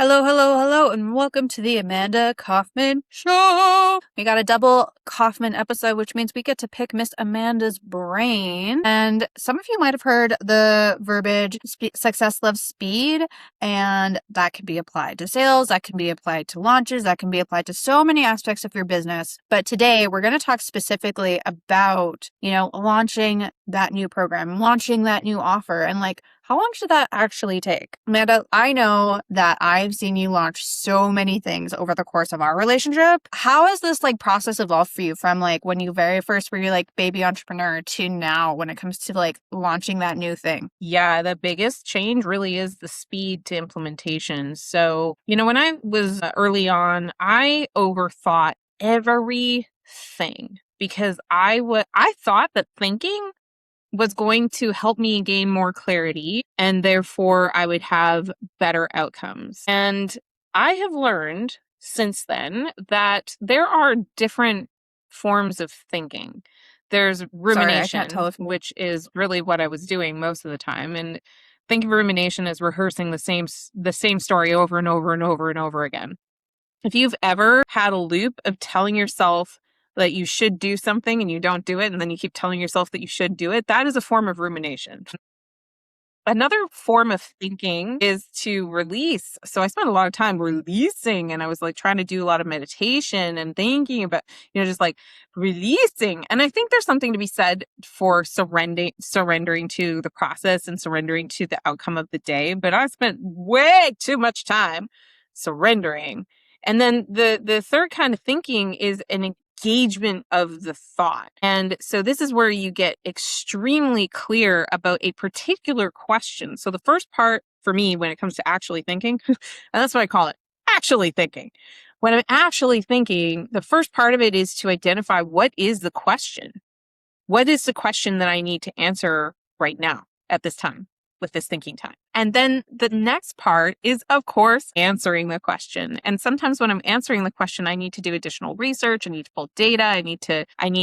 Hello, hello, hello, and welcome to the Amanda Kaufman Show. We got a double Kaufman episode, which means we get to pick Miss Amanda's brain. And some of you might have heard the verbiage, success loves speed, and that can be applied to sales, that can be applied to launches, that can be applied to so many aspects of your business. But today we're going to talk specifically about, launching that new program, launching that new offer, and how long should that actually take? Amanda, I know that I've seen you launch so many things over the course of our relationship. How has this process evolved for you from when you very first were your baby entrepreneur to now when it comes to launching that new thing? Yeah, the biggest change really is the speed to implementation. So, when I was early on, I overthought everything because I thought that thinking was going to help me gain more clarity and therefore I would have better outcomes. And I have learned since then that there are different forms of thinking. There's rumination, Sorry, I can't tell if which is really what I was doing most of the time. And think of rumination as rehearsing the same story over and over and over and over again. If you've ever had a loop of telling yourself that you should do something and you don't do it, and then you keep telling yourself that you should do it, that is a form of rumination. Another form of thinking is to release. So I spent a lot of time releasing, and I was trying to do a lot of meditation and thinking about, just releasing. And I think there's something to be said for surrendering to the process and surrendering to the outcome of the day. But I spent way too much time surrendering. And then the third kind of thinking is an engagement of the thought. And so this is where you get extremely clear about a particular question. So the first part for me when it comes to actually thinking, and that's what I call it, actually thinking. When I'm actually thinking, the first part of it is to identify what is the question. What is the question that I need to answer right now at this time with this thinking time? And then the next part is, of course, answering the question. And sometimes when I'm answering the question, I need to do additional research. I need to pull data. I need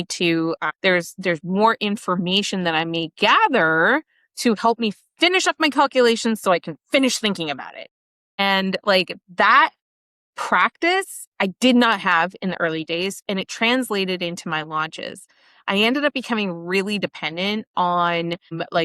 to, there's more information that I may gather to help me finish up my calculations so I can finish thinking about it. And that practice I did not have in the early days, and it translated into my launches. I ended up becoming really dependent on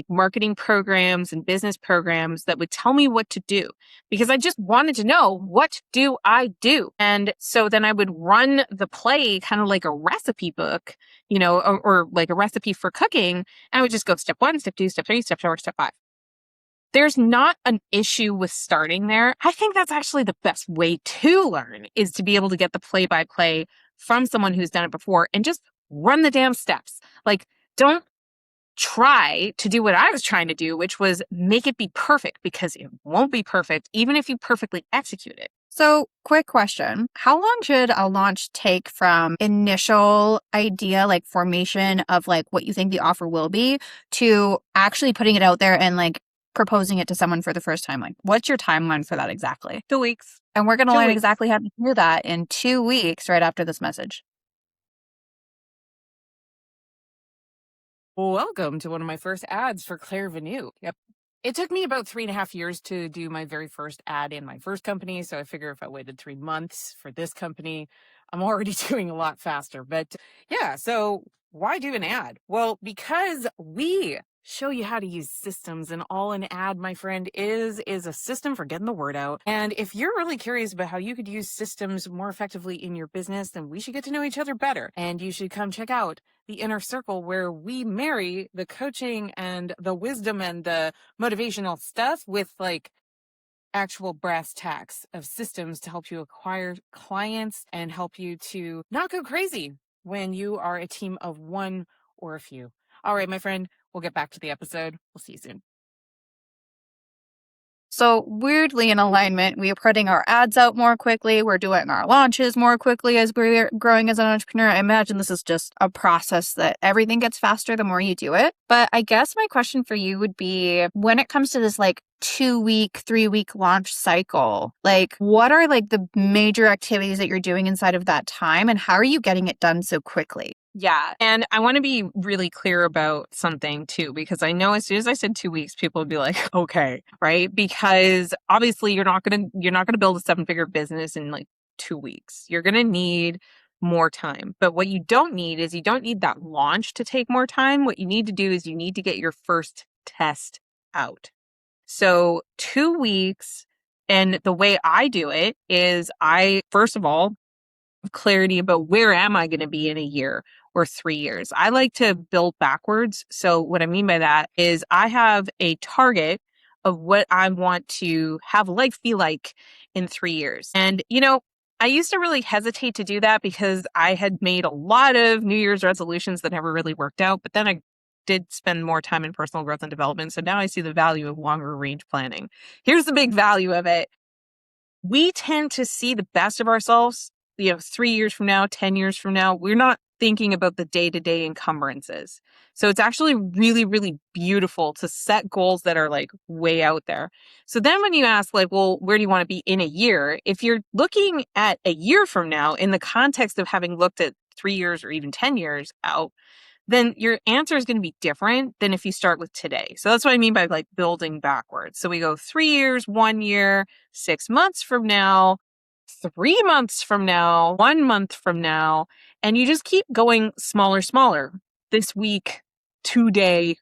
marketing programs and business programs that would tell me what to do because I just wanted to know, what do I do? And so then I would run the play kind of like a recipe book, or like a recipe for cooking. And I would just go step 1, step 2, step 3, step 4, step 5. There's not an issue with starting there. I think that's actually the best way to learn, is to be able to get the play-by-play from someone who's done it before and just run the damn steps. Don't try to do what I was trying to do, which was make it be perfect, because it won't be perfect even if you perfectly execute it. So, quick question. How long should a launch take from initial idea, formation of what you think the offer will be, to actually putting it out there and proposing it to someone for the first time? What's your timeline for that exactly? 2 weeks. And we're going to learn exactly how to do that in 2 weeks right after this message. Welcome to one of my first ads for Clairvenu. Yep. It took me about 3.5 years to do my very first ad in my first company. So I figure if I waited 3 months for this company, I'm already doing a lot faster. But yeah, so why do an ad? Well, because we show you how to use systems, and all an ad, my friend, is a system for getting the word out. And if you're really curious about how you could use systems more effectively in your business, then we should get to know each other better. And you should come check out the Inner Circle, where we marry the coaching and the wisdom and the motivational stuff with actual brass tacks of systems to help you acquire clients and help you to not go crazy when you are a team of one or a few. All right, my friend, we'll get back to the episode. We'll see you soon. So weirdly in alignment, we are putting our ads out more quickly. We're doing our launches more quickly as we're growing as an entrepreneur. I imagine this is just a process that everything gets faster the more you do it. But I guess my question for you would be, when it comes to this 2-week, 3-week launch cycle, what are the major activities that you're doing inside of that time, and how are you getting it done so quickly? Yeah. And I want to be really clear about something too, because I know as soon as I said 2 weeks, people would be like, okay, right? Because obviously you're not gonna build a 7-figure business in like 2 weeks. You're gonna need more time. But what you don't need is you don't need that launch to take more time. What you need to do is you need to get your first test out. So 2 weeks. And the way I do it is first of all, clarity about where am I going to be in a year or 3 years. I like to build backwards. So what I mean by that is I have a target of what I want to have life be like in 3 years. And, I used to really hesitate to do that because I had made a lot of New Year's resolutions that never really worked out. But then I did spend more time in personal growth and development. So now I see the value of longer range planning. Here's the big value of it. We tend to see the best of ourselves, 3 years from now, 10 years from now. We're not thinking about the day-to-day encumbrances. So it's actually really, really beautiful to set goals that are like way out there. So then when you ask like, well, where do you want to be in a year? If you're looking at a year from now in the context of having looked at 3 years or even 10 years out, then your answer is going to be different than if you start with today. So that's what I mean by like building backwards. So we go 3 years, 1 year, 6 months from now, 3 months from now, 1 month from now, and you just keep going smaller, smaller this week, today,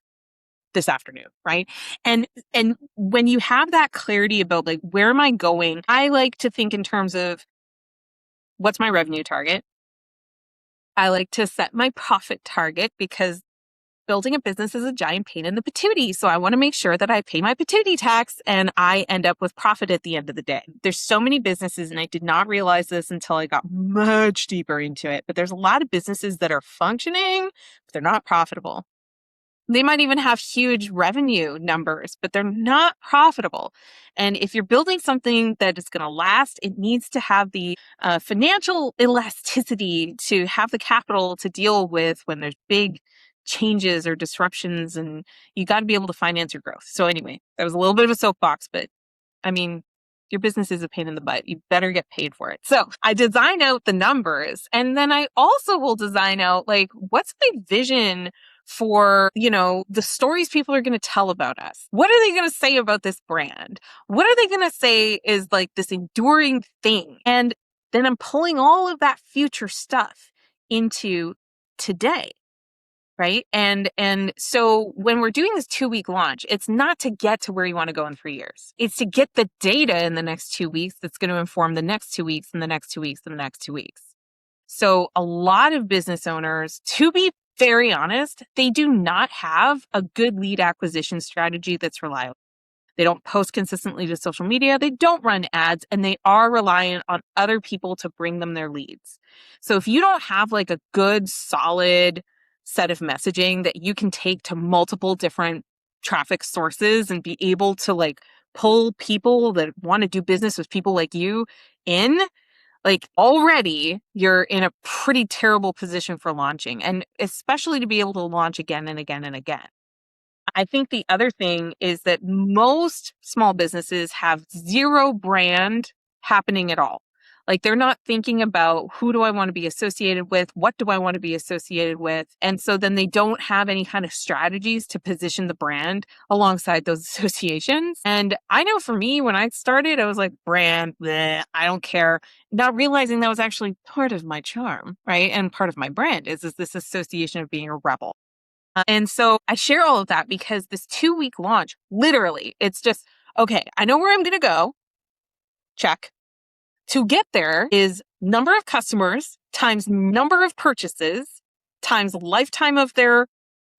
this afternoon, right? And when you have that clarity about like where am I going, I like to think in terms of what's my revenue target. I like to set my profit target because building a business is a giant pain in the patootie. So I want to make sure that I pay my patootie tax and I end up with profit at the end of the day. There's so many businesses, and I did not realize this until I got much deeper into it, but there's a lot of businesses that are functioning, but they're not profitable. They might even have huge revenue numbers, but they're not profitable. And if you're building something that is going to last, it needs to have the financial elasticity to have the capital to deal with when there's big changes or disruptions, and you got to be able to finance your growth. So anyway, that was a little bit of a soapbox, but I mean, your business is a pain in the butt. You better get paid for it. So I design out the numbers, and then I also will design out like, what's my vision for, the stories people are going to tell about us? What are they going to say about this brand? What are they going to say is like this enduring thing? And then I'm pulling all of that future stuff into today. Right. And so when we're doing this 2-week launch, it's not to get to where you want to go in 3 years. It's to get the data in the next 2 weeks that's going to inform the next 2 weeks and the next 2 weeks and the next 2 weeks. So a lot of business owners, to be very honest, they do not have a good lead acquisition strategy that's reliable. They don't post consistently to social media. They don't run ads, and they are reliant on other people to bring them their leads. So if you don't have like a good, solid set of messaging that you can take to multiple different traffic sources and be able to like pull people that want to do business with people like you in, like already you're in a pretty terrible position for launching, and especially to be able to launch again and again and again. I think the other thing is that most small businesses have zero brand happening at all. Like they're not thinking about who do I want to be associated with? What do I want to be associated with? And so then they don't have any kind of strategies to position the brand alongside those associations. And I know for me, when I started, I was like, brand, bleh, I don't care. Not realizing that was actually part of my charm, right? And part of my brand is this association of being a rebel. And so I share all of that because this 2-week launch, literally, it's just, okay, I know where I'm going to go. Check. To get there is number of customers times number of purchases times lifetime of their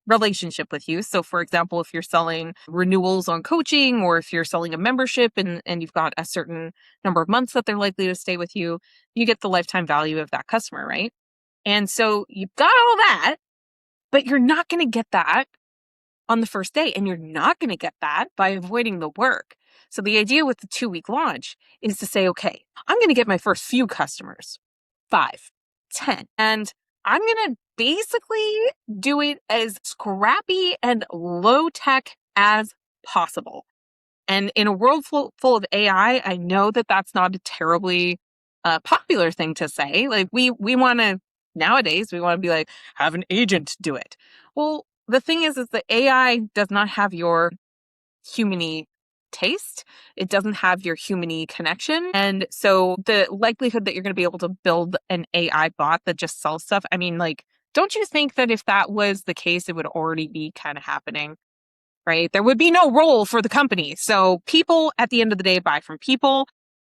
relationship with you. So for example, if you're selling renewals on coaching, or if you're selling a membership and you've got a certain number of months that they're likely to stay with you, you get the lifetime value of that customer, right? And so you've got all that, but you're not going to get that on the first day. And you're not going to get that by avoiding the work. So the idea with the 2-week launch is to say, okay, I'm going to get my first few customers, 5, 10, and I'm going to basically do it as scrappy and low tech as possible. And in a world full of AI, I know that that's not a terribly popular thing to say. Like we want to Nowadays, we want to be like, have an agent do it. Well, the thing is the AI does not have your humany taste. It doesn't have your humany connection. And so the likelihood that you're going to be able to build an AI bot that just sells stuff, I mean, like, don't you think that if that was the case, it would already be kind of happening, right? There would be no role for the company. So people at the end of the day buy from people.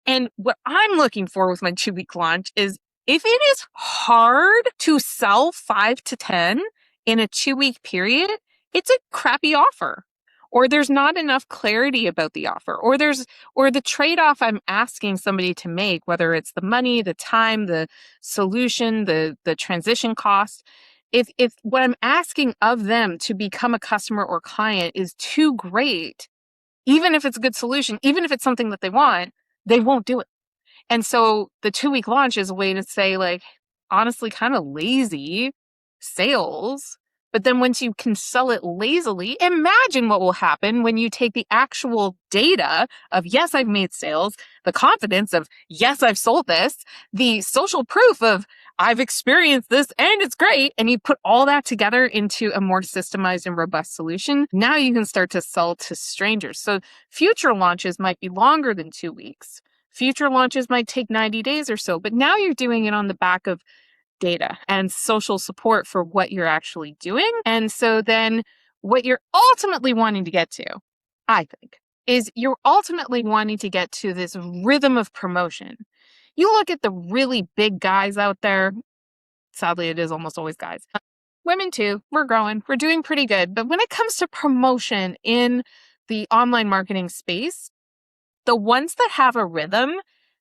And what I'm looking for with my 2-week launch is if it is hard to sell 5 to 10 in a 2-week period, it's a crappy offer. Or there's not enough clarity about the offer, or the trade-off I'm asking somebody to make, whether it's the money, the time, the solution, the transition cost. If what I'm asking of them to become a customer or client is too great, even if it's a good solution, even if it's something that they want, they won't do it. And so the 2-week launch is a way to say, like, honestly, kind of lazy sales. But then once you can sell it lazily, imagine what will happen when you take the actual data of, yes, I've made sales, the confidence of, yes, I've sold this, the social proof of, I've experienced this and it's great. And you put all that together into a more systemized and robust solution. Now you can start to sell to strangers. So future launches might be longer than 2 weeks. Future launches might take 90 days or so, but now you're doing it on the back of data and social support for what you're actually doing. And so then what you're ultimately wanting to get to, I think, is you're ultimately wanting to get to this rhythm of promotion. You look at the really big guys out there. Sadly, it is almost always guys. Women too. We're growing. We're doing pretty good. But when it comes to promotion in the online marketing space, the ones that have a rhythm,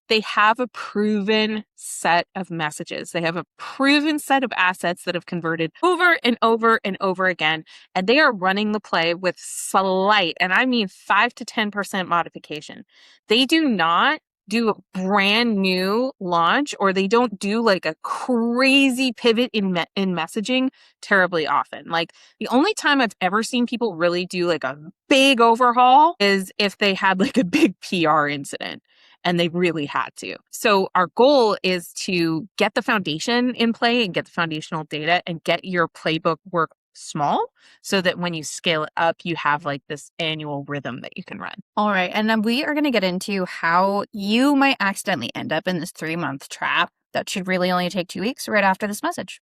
they have a proven set of messages. They have a proven set of assets that have converted over and over and over again. And they are running the play with slight, and I mean 5 to 10% modification. They do not do a brand new launch, or they don't do like a crazy pivot in messaging terribly often. Like, the only time I've ever seen people really do like a big overhaul is if they had like a big PR incident and they really had to. So our goal is to get the foundation in play and get the foundational data and get your playbook work small so that when you scale it up, you have like this annual rhythm that you can run. All right. And then we are going to get into how you might accidentally end up in this 3-month trap that should really only take 2 weeks right after this message.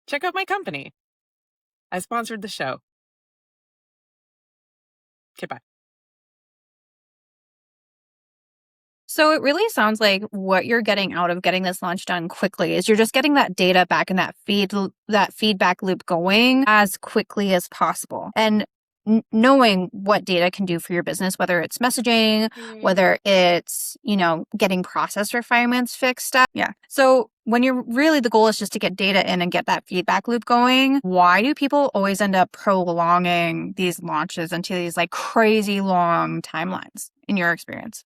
Check out my company. I sponsored the show. Okay, bye. So it really sounds like what you're getting out of getting this launch done quickly is you're just getting that data back and that feedback loop going as quickly as possible. And knowing what data can do for your business, whether it's messaging, whether it's, getting process refinements fixed up. Yeah. So when you're really, the goal is just to get data in and get that feedback loop going, why do people always end up prolonging these launches into these like crazy long timelines in your experience?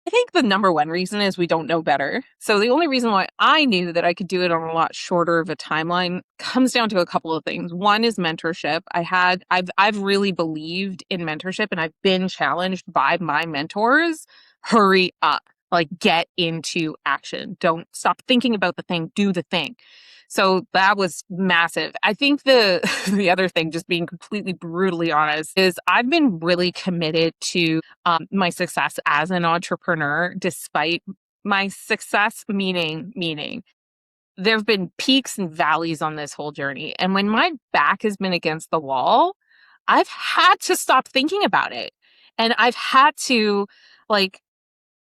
I think the number one reason is we don't know better. So the only reason why I knew that I could do it on a lot shorter of a timeline comes down to a couple of things. One is mentorship. I've really believed in mentorship, and I've been challenged by my mentors. Hurry up. Like, get into action. Don't stop thinking about the thing, do the thing. So that was massive. I think the other thing, just being completely brutally honest, is I've been really committed to my success as an entrepreneur, despite my success, meaning there have been peaks and valleys on this whole journey. And when my back has been against the wall, I've had to stop thinking about it. And I've had to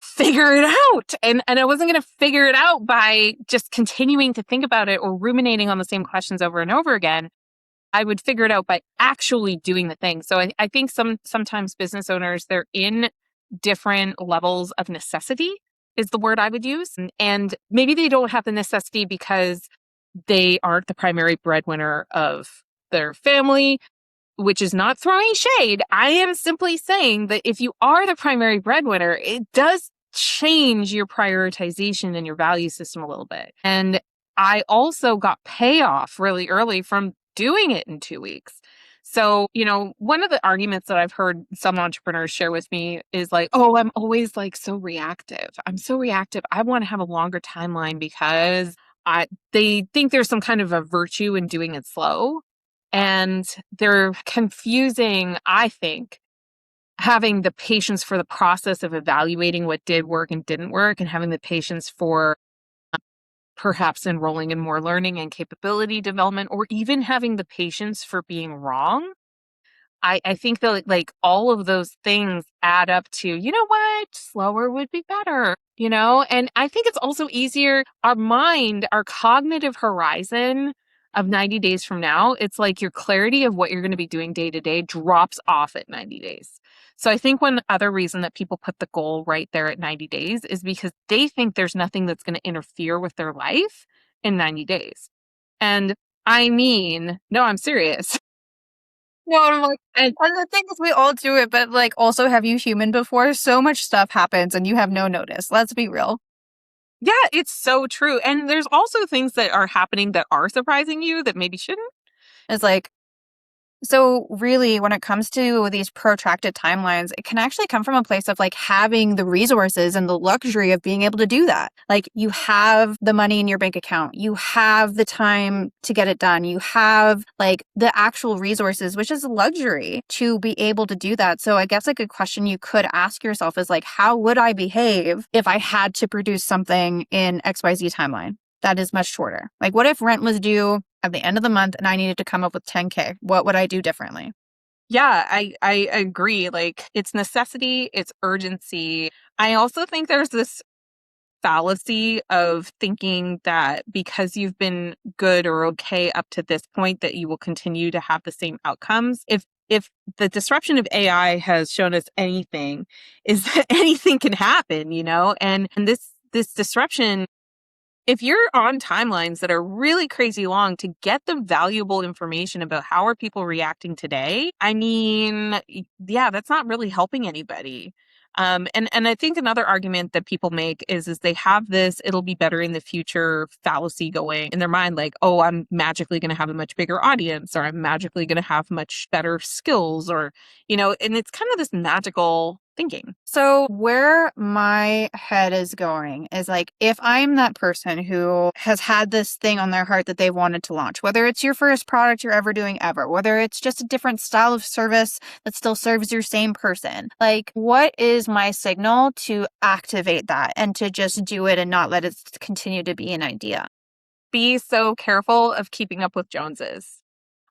figure it out. And I wasn't going to figure it out by just continuing to think about it or ruminating on the same questions over and over again. I would figure it out by actually doing the thing. So I think sometimes business owners, they're in different levels of necessity is the word I would use. And maybe they don't have the necessity because they aren't the primary breadwinner of their family, which is not throwing shade. I am simply saying that if you are the primary breadwinner, it does change your prioritization and your value system a little bit. And I also got payoff really early from doing it in 2 weeks. So, one of the arguments that I've heard some entrepreneurs share with me is like, oh, I'm always like so reactive. I'm so reactive. I want to have a longer timeline because they think there's some kind of a virtue in doing it slow. And they're confusing, I think, having the patience for the process of evaluating what did work and didn't work, and having the patience for perhaps enrolling in more learning and capability development, or even having the patience for being wrong. I think that like all of those things add up to, you know what, slower would be better, And I think it's also easier. Our mind, our cognitive horizon of 90 days from now, it's like your clarity of what you're going to be doing day to day drops off at 90 days. So I think one other reason that people put the goal right there at 90 days is because they think there's nothing that's going to interfere with their life in 90 days. And I mean, no, I'm serious. No, I'm like, and the thing is, we all do it, but like, also, have you human before? So much stuff happens and you have no notice. Let's be real. Yeah, it's so true. And there's also things that are happening that are surprising you that maybe shouldn't. It's like, so really, when it comes to these protracted timelines, it can actually come from a place of like having the resources and the luxury of being able to do that. Like you have the money in your bank account, you have the time to get it done, you have like the actual resources, which is a luxury to be able to do that. So I guess like a question you could ask yourself is like, how would I behave if I had to produce something in XYZ timeline that is much shorter? Like what if rent was due at the end of the month and I needed to come up with 10K? What would I do differently? Yeah, I agree. Like it's necessity, it's urgency. I also think there's this fallacy of thinking that because you've been good or okay up to this point that you will continue to have the same outcomes. If the disruption of AI has shown us anything, is that anything can happen, and this disruption, if you're on timelines that are really crazy long to get the valuable information about how are people reacting today, I mean, yeah, that's not really helping anybody. And I think another argument that people make is they have this "it'll be better in the future" fallacy going in their mind, like, oh, I'm magically going to have a much bigger audience, or I'm magically going to have much better skills, or and it's kind of this magical thinking. So, where my head is going is like, if I'm that person who has had this thing on their heart that they wanted to launch, whether it's your first product you're ever doing ever, whether it's just a different style of service that still serves your same person, like, what is my signal to activate that and to just do it and not let it continue to be an idea? Be so careful of keeping up with Joneses.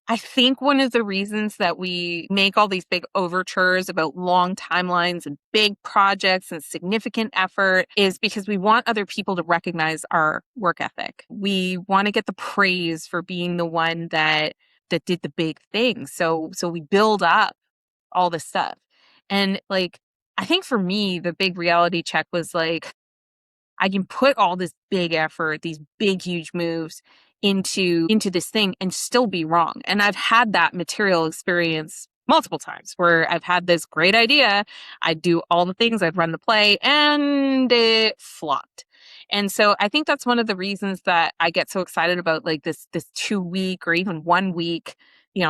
I think one of the reasons that we make all these big overtures about long timelines and big projects and significant effort is because we want other people to recognize our work ethic. We want to get the praise for being the one that did the big thing. So we build up all this stuff. And like I think for me the big reality check was like I can put all this big effort, these big, huge moves into this thing and still be wrong. And I've had that material experience multiple times where I've had this great idea. I'd do all the things, I'd run the play, and it flopped. And so I think that's one of the reasons that I get so excited about like this 2 week or even 1 week,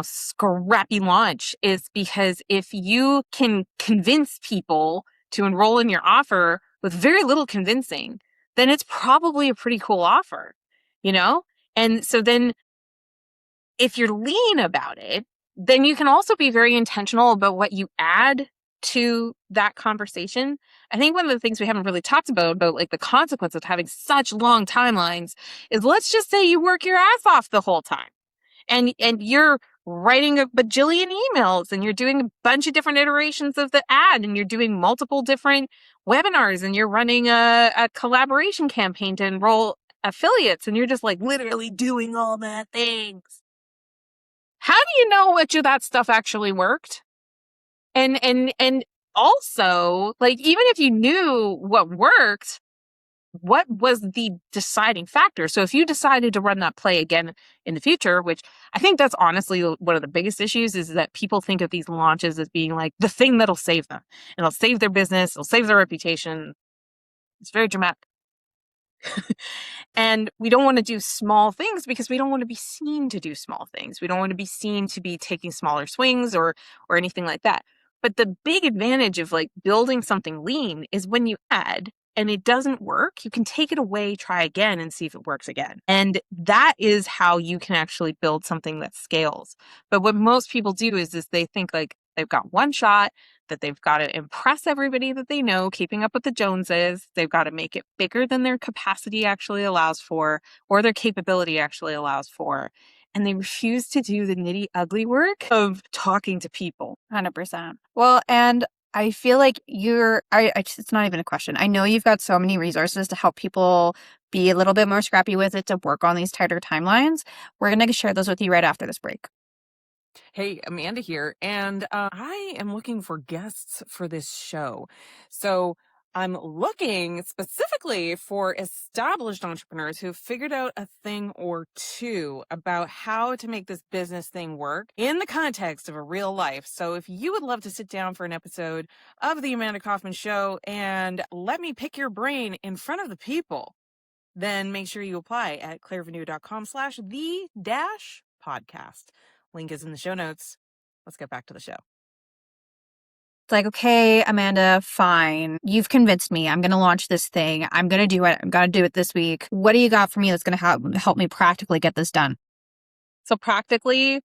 scrappy launch, is because if you can convince people to enroll in your offer with very little convincing, then it's probably a pretty cool offer, you know? And so then if you're lean about it, then you can also be very intentional about what you add to that conversation. I think one of the things we haven't really talked about like the consequence of having such long timelines is, let's just say you work your ass off the whole time and you're writing a bajillion emails and you're doing a bunch of different iterations of the ad and you're doing multiple different webinars and you're running a collaboration campaign to enroll affiliates and you're just like literally doing all that things. How do you know which of that stuff actually worked? And also, like, even if you knew what worked, what was the deciding factor? So if you decided to run that play again in the future, which I think that's honestly one of the biggest issues, is that people think of these launches as being like the thing that'll save them and it'll save their business, it'll save their reputation. It's very dramatic. And we don't want to do small things because we don't want to be seen to do small things. We don't want to be seen to be taking smaller swings or anything like that. But the big advantage of like building something lean is when you add and it doesn't work, you can take it away, try again, and see if it works again. And that is how you can actually build something that scales. But what most people do is they think like they've got one shot, that they've got to impress everybody that they know, keeping up with the Joneses. They've got to make it bigger than their capacity actually allows for, or their capability actually allows for. And they refuse to do the nitty ugly work of talking to people. 100%. Well, and I feel like it's not even a question. I know you've got so many resources to help people be a little bit more scrappy with it, to work on these tighter timelines. We're going to share those with you right after this break. Hey, Amanda here, and I am looking for guests for this show. So I'm looking specifically for established entrepreneurs who've figured out a thing or two about how to make this business thing work in the context of a real life. So if you would love to sit down for an episode of the Amanda Kaufman Show and let me pick your brain in front of the people, then make sure you apply at clairvenu.com/the-podcast. Link is in the show notes. Let's get back to the show. It's like, okay, Amanda, fine. You've convinced me. I'm going to launch this thing. I'm going to do it. I'm going to do it this week. What do you got for me that's going to help me practically get this done? So practically,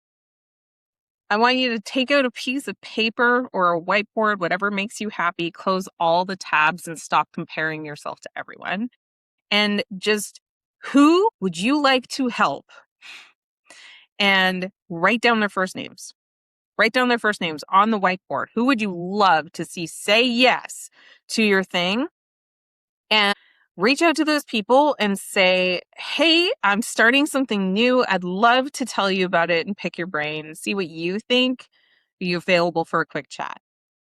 I want you to take out a piece of paper or a whiteboard, whatever makes you happy, close all the tabs and stop comparing yourself to everyone. And just, who would you like to help? And write down their first names. Write down their first names on the whiteboard. Who would you love to see say yes to your thing? And reach out to those people and say, hey, I'm starting something new. I'd love to tell you about it and pick your brain and see what you think. Are you available for a quick chat?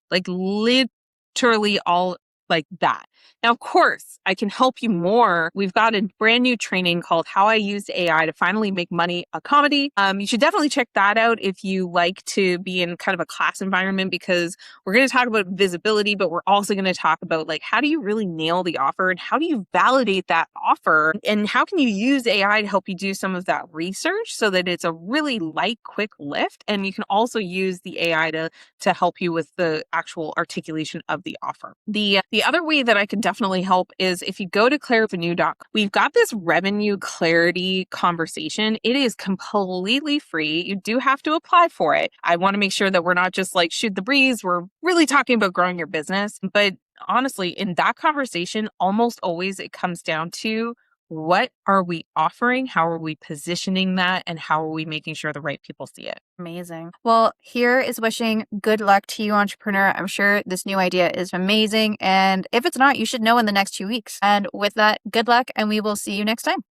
Like literally all like that. Now, of course, I can help you more. We've got a brand new training called How I Used AI to Finally Make Money a Comedy. You should definitely check that out if you like to be in kind of a class environment, because we're going to talk about visibility, but we're also going to talk about like, how do you really nail the offer and how do you validate that offer? And how can you use AI to help you do some of that research so that it's a really light, quick lift? And you can also use the AI to help you with the actual articulation of the offer. The other way that I can definitely help is if you go to clairvenu.com. We've got this revenue clarity conversation. It is completely free. You do have to apply for it. I want to make sure that we're not just like shoot the breeze. We're really talking about growing your business. But honestly, in that conversation, almost always it comes down to, what are we offering? How are we positioning that? And how are we making sure the right people see it? Amazing. Well, here is wishing good luck to you, entrepreneur. I'm sure this new idea is amazing. And if it's not, you should know in the next 2 weeks. And with that, good luck, and we will see you next time.